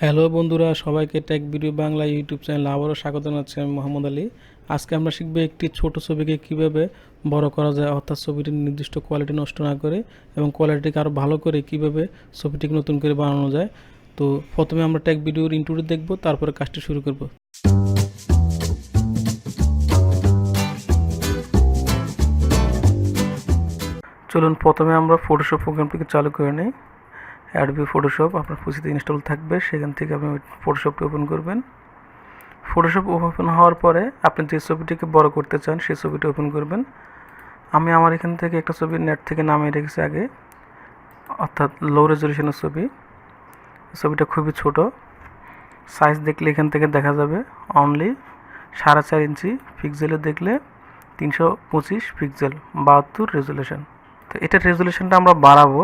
Hello বন্ধুরা, সবাইকে take video Bangla YouTube চ্যানেলে আবারও স্বাগত জানাচ্ছি। আমি মোহাম্মদ আলী। আজকে আমরা শিখব একটি ছোট ছবিকে কিভাবে বড় করা যায়, অর্থাৎ ছবিটির নির্দিষ্ট কোয়ালিটি নষ্ট না করে এবং কোয়ালিটিকে আরও ভালো করে কিভাবে ছবিটিকে নতুন করে বানানো যায়। তো প্রথমে আমরা টেক ভিডিওর ইন্ট্রোটি দেখব, তারপরে কাজটি শুরু করব। চলুন প্রথমে আমরা ফটোশপ প্রোগ্রামটিকে চালু করে নিই। অ্যাডোবি ফটোশপ আপনার পিসিতে ইনস্টল থাকবে, সেখান থেকে আপনি ফটোশপটি ওপেন করবেন। ফটোশপ ওপেন হওয়ার পরে আপনি যে ছবিটিকে বড় করতে চান সেই ছবিটি ওপেন করবেন। আমি আমার এখান থেকে একটা ছবি নেট থেকে নামিয়ে রেখেছি আগে, অর্থাৎ লো রেজলিউশনের ছবি। ছবিটা খুবই ছোট, সাইজ দেখলে এখান থেকে দেখা যাবে অনলি 4.5 ইঞ্চি, পিক্সেলে দেখলে 325 পিক্সেল, 72 রেজলিউশন। তো এটার রেজলিউশনটা আমরা বাড়াবো,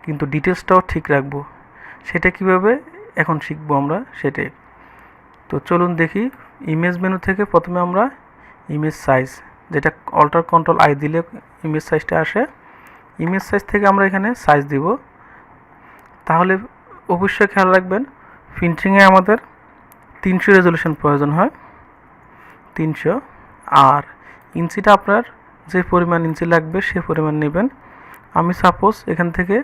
কিন্তু ডিটেলসটাও ঠিক রাখবো। সেটা কিভাবে এখন শিখবো আমরা সেটাই। তো চলুন দেখি। ইমেজ মেনু থেকে প্রথমে আমরা ইমেজ সাইজ, যেটা অল্টার কন্ট্রোল আই দিলে ইমেজ সাইজটা আসে, ইমেজ সাইজ থেকে আমরা এখানে সাইজ দিব। তাহলে অবশ্যই খেয়াল রাখবেন, প্রিন্টিংয়ে আমাদের 300 রেজলিউশন প্রয়োজন হয়, 300। আর ইঞ্চিটা আপনার যে পরিমাণ ইঞ্চি লাগবে সে পরিমাণ নেবেন। আমি সাপোজ এখান থেকে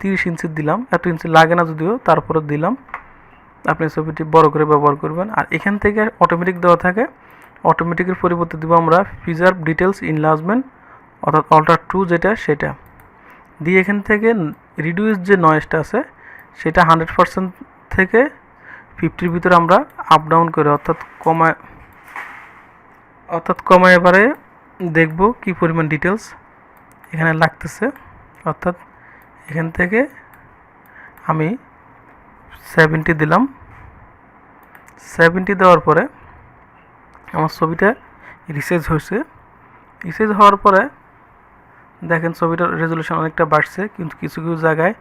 30 ইঞ্চি দিলাম, এত ইঞ্চি লাগে না যদিও, তারপরে দিলাম। আপনি ছবিটি বড় করে ব্যবহার করবেন। আর এখান থেকে অটোমেটিক দেওয়া থাকে, অটোমেটিকের পরিবর্তে দেবো আমরা প্রিজার্ভ ডিটেলস ইনলার্জমেন্ট, অর্থাৎ অল্টার টু যেটা সেটা দিয়ে এখান থেকে রিডিউস যে নয়েজটা আছে সেটা 100% থেকে 50-র ভিতরে আমরা আপ ডাউন করে কমায় এবারে দেখব কি পরিমাণ ডিটেলস এখানে লাগতেছে। অর্থাৎ এখান থেকে আমি 70 দিলাম। 70 দেওয়ার পরে আমার ছবিটা রিসাইজ হয়েছে। রিসাইজ হওয়ার পরে দেখেন ছবিটার রেজলিউশন অনেকটা বাড়ছে, কিন্তু কিছু কিছু জায়গায়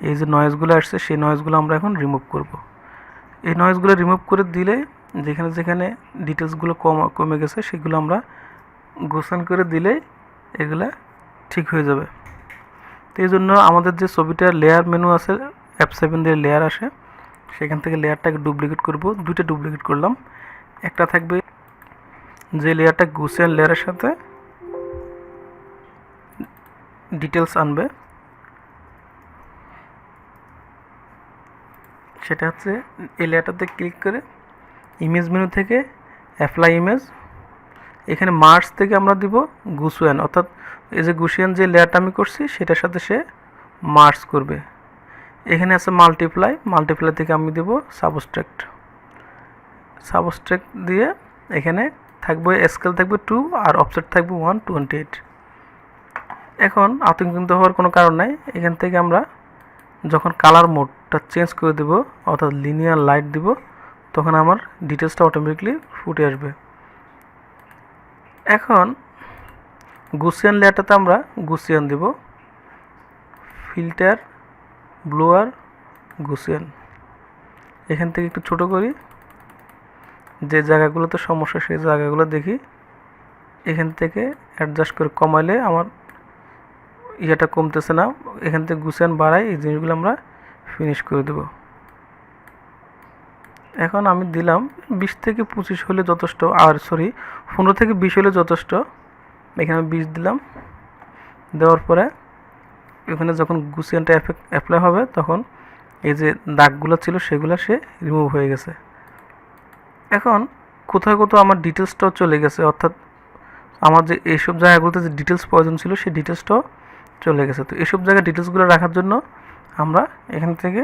এই যে নয়েজগুলো আসছে সেই নয়েজগুলো আমরা এখন রিমুভ করব। এই নয়েজগুলো রিমুভ করে দিলে যেখানে যেখানে ডিটেলসগুলো কমে গেছে সেগুলো আমরা গোছান করে দিলেই এগুলা ঠিক হয়ে যাবে। তো এই জন্য আমাদের যে ছবিটার লেয়ার মেনু আছে, F7 দিয়ে লেয়ার আসে, সেখান থেকে লেয়ারটাকে ডুপ্লিকেট করব। দুইটা ডুপ্লিকেট করলাম। একটা থাকবে যে লেয়ারটা গুসিয়ান লেয়ারের সাথে ডিটেলস আনবে, সেটা হচ্ছে এই লেয়ারটাতে ক্লিক করে ইমেজ মেনু থেকে অ্যাপ্লাই ইমেজ, এখানে মার্জ থেকে আমরা দিব গুসিয়ান, অর্থাৎ এই যে গুসিয়ান যে লেয়ারটা আমি করছি সেটার সাথে সে মার্জ করবে। এখানে আছে মাল্টিপ্লাই থেকে আমি দেব সাবস্ট্রাক্ট দিয়ে এখানে থাকবে স্কেল থাকবে 2 আর অফসেট থাকবে 128। এখন আতঙ্কিত হওয়ার কোনো কারণ নাই। এখান থেকে আমরা যখন কালার মোডটা চেঞ্জ করে দেব, অর্থাৎ লিনিয়ার লাইট দিব, তখন আমার ডিটেলসটা অটোমেটিকলি ফুটে আসবে। এখন গুসিয়ান লেয়ারটাতে আমরা গুসিয়ান দেব, ফিল্টার, ব্লোয়ার, গুসিয়ান। এখান থেকে একটু ছোট করি, যে জায়গাগুলোতে সমস্যা সেই জায়গাগুলো দেখি। এখান থেকে অ্যাডজাস্ট করে কমাইলে আমার ইয়েটা কমতেছে না, এখান থেকে গুছিয়ান বাড়াই, এই জিনিসগুলো আমরা ফিনিশ করে দেব। এখন আমি দিলাম 20 থেকে 25 হলে যথেষ্ট, আর 15 থেকে 20 হলে যথেষ্ট। এখানে 20 দিলাম। দেওয়ার পরে এখানে যখন গুছিয়ানটা অ্যাপ্লাই হবে তখন এই যে দাগগুলো ছিল সেগুলো সে রিমুভ হয়ে গেছে। এখন কোথাও কোথাও আমার ডিটেলসটাও চলে গেছে, অর্থাৎ আমার যে এইসব জায়গাগুলোতে যে ডিটেলস প্রয়োজন ছিল সেই ডিটেলসটাও চলে গেছে। তো এইসব জায়গায় ডিটেলসগুলো রাখার জন্য আমরা এখান থেকে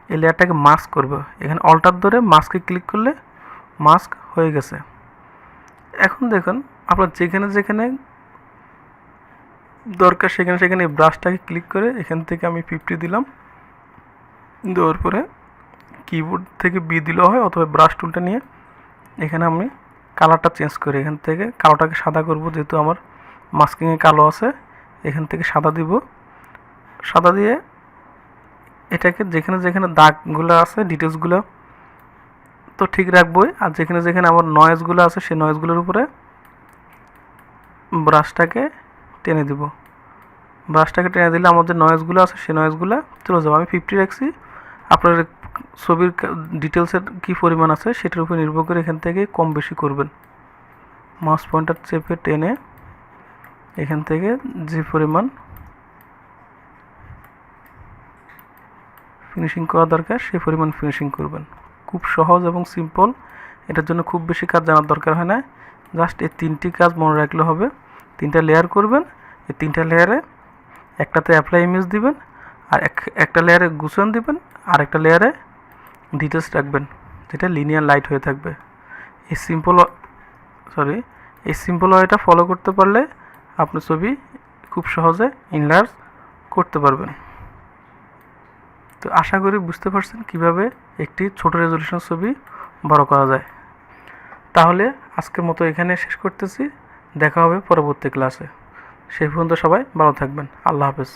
এই লেয়ারটাকে মাস্ক করব। এখানে অল্টার ধরে মাস্কে ক্লিক করলে মাস্ক হয়ে গেছে। এখন দেখুন আপনার যেখানে যেখানে দরকার সেখানে সেখানে এই ব্রাশটাকে ক্লিক করে এখান থেকে আমি 50 দিলাম। দেওয়ার পরে কিবোর্ড থেকে বি দিলেও হয়, অথবা ব্রাশ টুলটা নিয়ে এখানে আমি কালারটা চেঞ্জ করি। এখান থেকে কালোটাকে সাদা করব, যেহেতু আমার মাস্কিংয়ে কালো আছে। এখান থেকে সাদা দিব। সাদা দিয়ে এটাকে যেখানে যেখানে দাগগুলো আছে ডিটেলসগুলো তো ঠিক রাখবই, আর যেখানে যেখানে আমার নয়েজগুলো আছে সেই নয়েজগুলোর উপরে ব্রাশটাকে টেনে দিব। ব্রাশটাকে টেনে দিলে আমার যে নয়েজগুলো আছে সেই নয়েজগুলো চলে যাবে। আমি 50 রাখছি, আপনার ছবির ডিটেলসের কী পরিমাণ আছে সেটার উপর নির্ভর করে এখান থেকে কম বেশি করবেন। মাউস পয়েন্টার চেপে টেনে এখান থেকে যে পরিমাণ ফিনিশিং করা দরকার সেই পরিমাণ ফিনিশিং করবেন। খুব সহজ এবং সিম্পল, এটার জন্য খুব বেশি কাজ জানার দরকার হয় না, জাস্ট এই 3টি কাজ মনে রাখলে হবে। 3টা লেয়ার করবেন, এই 3টা লেয়ারে একটাতে অ্যাপ্লাই ইমেজ দিবেন, আর একটা লেয়ারে গুছান দিবেন, আর একটা লেয়ারে ডিটেলস রাখবেন যেটা লিনিয়ার লাইট হয়ে থাকবে। এই সিম্পল ওয়েটা ফলো করতে পারলে আপনি ছবি খুব সহজে ইনলার্জ করতে পারবেন। তো আশা করি বুঝতে পারছেন কিভাবে একটি ছোট রেজলিউশন ছবি বড় করা যায়। তাহলে আজকের মতো এখানে শেষ করতেছি, দেখা হবে পরবর্তী ক্লাসে। সেই পর্যন্ত সবাই ভালো থাকবেন। আল্লাহ হাফেজ।